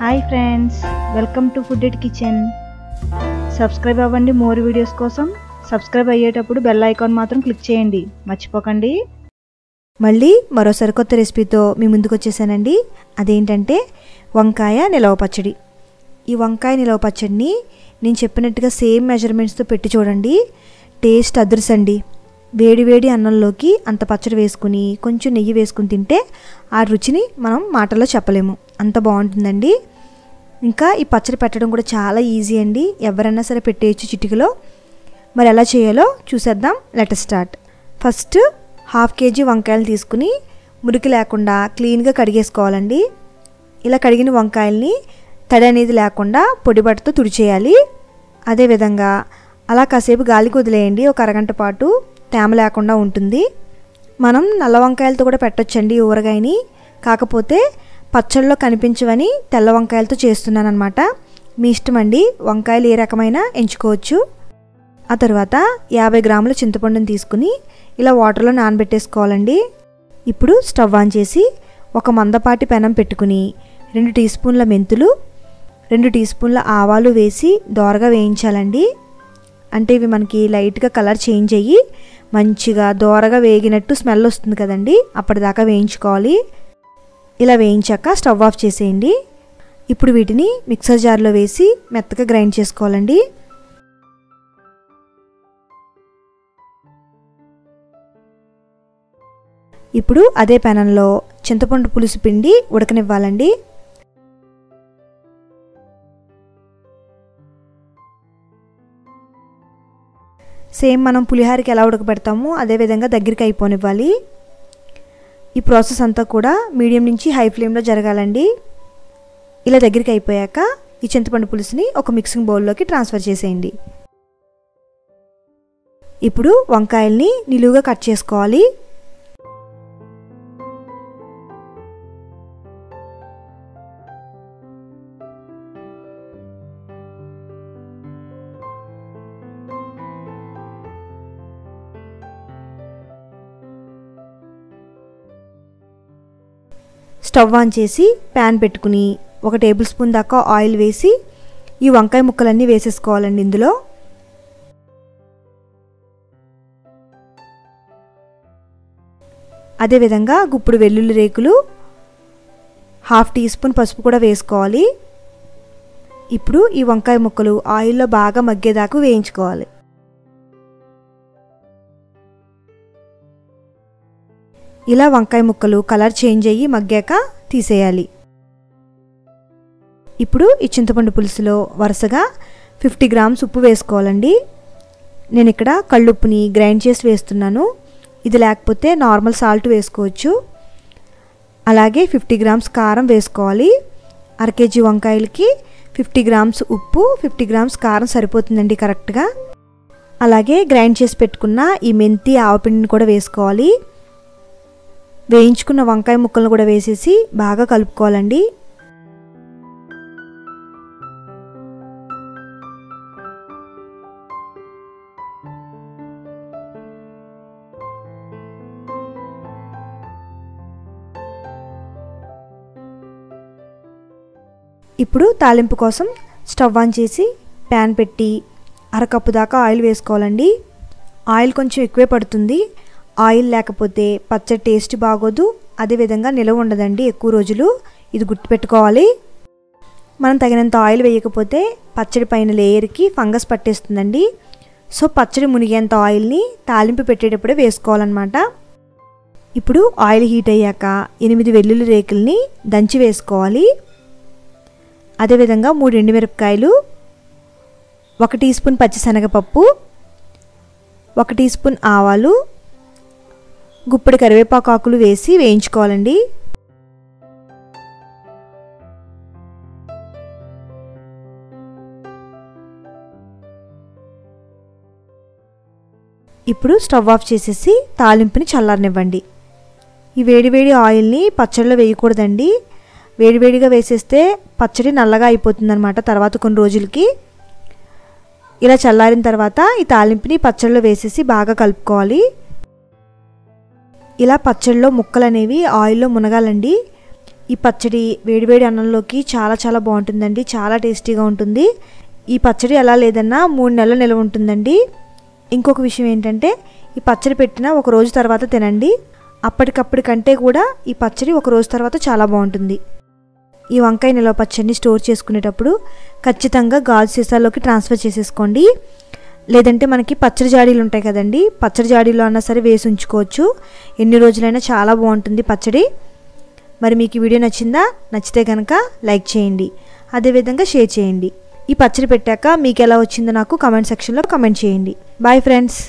Hi friends, welcome to food at kitchen. Subscribe అవ్వండి more videos కోసం. Subscribe అయ్యేటప్పుడు bell icon మాత్రం click చేయండి, మర్చిపోకండి. మళ్ళీ మరో సరికొత్త రెసిపీతో మీ ముందుకు వచ్చేసానండి. అదేంటంటే వంకాయ నిలవ పచ్చడి. ఈ వంకాయ నిలవ పచ్చడిని నేను చెప్పినట్టుగా సేమ్ మెజర్మెంట్స్తో పెట్టి చూడండి. టేస్ట్ అదృసండి. వేడి వేడి అన్నంలోకి అంత పచ్చడి వేసుకుని కొంచెం నెయ్యి వేసుకుని తింటే ఆ రుచిని మనం మాటల్లో చెప్పలేము, అంత బాగుంటుందండి. ఇంకా ఈ పచ్చడి పెట్టడం కూడా చాలా ఈజీ అండి. ఎవరైనా సరే పెట్టేయచ్చు చిటికలో. మరి ఎలా చేయాలో చూసేద్దాం. Let us start. First 1/2 kg వంకాయలు తీసుకుని మురికి లేకుండా క్లీన్గా కడిగేసుకోవాలండి. ఇలా కడిగిన వంకాయల్ని తడి అనేది లేకుండా పొడి బట్టతో తుడిచేయాలి. అదేవిధంగా అలా కాసేపు గాలికి వదిలేయండి. ఒక అరగంట పాటు తేమ లేకుండా ఉంటుంది. మనం నల్ల వంకాయలతో కూడా పెట్టొచ్చండి ఊరగాయని. కాకపోతే పచ్చళ్ళలో కనిపించవని తెల్ల వంకాయలతో చేస్తున్నాను అనమాట. మీ ఇష్టం అండి, వంకాయలు ఏ రకమైన ఎంచుకోవచ్చు. ఆ తర్వాత 50 గ్రాముల చింతపండుని తీసుకుని ఇలా వాటర్లో నానబెట్టేసుకోవాలండి. ఇప్పుడు స్టవ్ ఆన్ చేసి ఒక మందపాటి పెనం పెట్టుకుని 2 టీ స్పూన్ల మెంతులు, 2 టీ స్పూన్ల ఆవాలు వేసి దోరగా వేయించాలండి. అంటే ఇవి మనకి లైట్గా కలర్ చేంజ్ అయ్యి మంచిగా దోరగా వేగినట్టు స్మెల్ వస్తుంది కదండి, అప్పటిదాకా వేయించుకోవాలి. ఇలా వేయించాక స్టవ్ ఆఫ్ చేసేయండి. ఇప్పుడు వీటిని మిక్సర్ జార్లో వేసి మెత్తగా గ్రైండ్ చేసుకోవాలండి. ఇప్పుడు అదే పెనంలో చింతపండు పులుసు పిండి ఉడకనివ్వాలండి. సేమ్ మనం పులిహారకి ఎలా ఉడకబెడతామో అదేవిధంగా దగ్గరికి అయిపోనివ్వాలి. ఈ ప్రాసెస్ అంతా కూడా మీడియం నుంచి హై ఫ్లేమ్లో జరగాలండి. ఇలా దగ్గరికి అయిపోయాక ఈ చింతపండు పులుసుని ఒక మిక్సింగ్ బౌల్లోకి ట్రాన్స్ఫర్ చేసేయండి. ఇప్పుడు వంకాయల్ని నిలువుగా కట్ చేసుకోవాలి. స్టవ్ ఆన్ చేసి ప్యాన్ పెట్టుకుని 1 టేబుల్ స్పూన్ దాకా ఆయిల్ వేసి ఈ వంకాయ ముక్కలన్నీ వేసేసుకోవాలండి. ఇందులో అదేవిధంగా గుప్పుడు వెల్లుల్లి రేకులు, 1/2 టీ స్పూన్ పసుపు కూడా వేసుకోవాలి. ఇప్పుడు ఈ వంకాయ ముక్కలు ఆయిల్లో బాగా మగ్గేదాకా వేయించుకోవాలి. ఇలా వంకాయ ముక్కలు కలర్ చేంజ్ అయ్యి మగ్గాక తీసేయాలి. ఇప్పుడు ఈ చింతపండు పులుసులో వరుసగా 50 గ్రామ్స్ ఉప్పు వేసుకోవాలండి. నేను ఇక్కడ కళ్ళుప్పుని గ్రైండ్ చేసి వేస్తున్నాను. ఇది లేకపోతే నార్మల్ సాల్ట్ వేసుకోవచ్చు. అలాగే 50 గ్రామ్స్ కారం వేసుకోవాలి. 1/2 kg వంకాయలకి 50 గ్రామ్స్ ఉప్పు, 50 గ్రామ్స్ కారం సరిపోతుందండి కరెక్ట్గా. అలాగే గ్రైండ్ చేసి పెట్టుకున్న ఈ మెంతి ఆవపిండిని కూడా వేసుకోవాలి. వేయించుకున్న వంకాయ ముక్కలను కూడా వేసేసి బాగా కలుపుకోవాలండి. ఇప్పుడు తాలింపు కోసం స్టవ్ ఆన్ చేసి ప్యాన్ పెట్టి 1/2 కప్పు దాకా ఆయిల్ వేసుకోవాలండి. ఆయిల్ కొంచెం ఎక్కువే పడుతుంది. ఆయిల్ లేకపోతే పచ్చడి టేస్ట్ బాగోదు, అదేవిధంగా నిలవ ఉండదండి ఎక్కువ రోజులు. ఇది గుర్తుపెట్టుకోవాలి. మనం తగినంత ఆయిల్ వేయకపోతే పచ్చడి పైన లేయర్కి ఫంగస్ పట్టేస్తుందండి. సో పచ్చడి మునిగేంత ఆయిల్ని తాలింపు పెట్టేటప్పుడే వేసుకోవాలన్నమాట. ఇప్పుడు ఆయిల్ హీట్ అయ్యాక 8 వెల్లుల్లి రేకుల్ని దంచి వేసుకోవాలి. అదేవిధంగా 3 ఎండుమిరపకాయలు, 1 టీ స్పూన్ పచ్చిశనగపప్పు, 1 టీ స్పూన్ ఆవాలు, గుప్పెడు కరివేపాకు ఆకులు వేసి వేయించుకోవాలండి. ఇప్పుడు స్టవ్ ఆఫ్ చేసేసి తాలింపుని చల్లారనివ్వండి. ఈ వేడివేడి ఆయిల్ని పచ్చడిలో వేయకూడదండి. వేడివేడిగా వేసేస్తే పచ్చడి నల్లగా అయిపోతుందన్నమాట తర్వాత కొన్ని రోజులకి. ఇలా చల్లారిన తర్వాత ఈ తాలింపుని పచ్చడిలో వేసేసి బాగా కలుపుకోవాలి. ఇలా పచ్చడిలో ముక్కలు అనేవి ఆయిల్లో మునగాలండి. ఈ పచ్చడి వేడివేడి అన్నంలోకి చాలా చాలా బాగుంటుందండి, చాలా టేస్టీగా ఉంటుంది. ఈ పచ్చడి ఎలా లేదన్నా 3 నెలలు నిల్వ ఉంటుందండి. ఇంకొక విషయం ఏంటంటే ఈ పచ్చడి పెట్టిన ఒక రోజు తర్వాత తినండి, అప్పటికప్పుడు కంటే కూడా ఈ పచ్చడి ఒక రోజు తర్వాత చాలా బాగుంటుంది. ఈ వంకాయ నిల్వ పచ్చడిని స్టోర్ చేసుకునేటప్పుడు ఖచ్చితంగా గాజు సీసాలోకి ట్రాన్స్ఫర్ చేసేసుకోండి. లేదంటే మనకి పచ్చడి జాడీలు ఉంటాయి కదండి, పచ్చడి జాడీలో అన్నా సరే వేసి ఉంచుకోవచ్చు. ఎన్ని రోజులైనా చాలా బాగుంటుంది పచ్చడి. మరి మీకు ఈ వీడియో నచ్చిందా? నచ్చితే కనుక లైక్ చేయండి, అదేవిధంగా షేర్ చేయండి. ఈ పచ్చడి పెట్టాక మీకు ఎలా వచ్చిందో నాకు కామెంట్ సెక్షన్లో కామెంట్ చేయండి. Bye friends.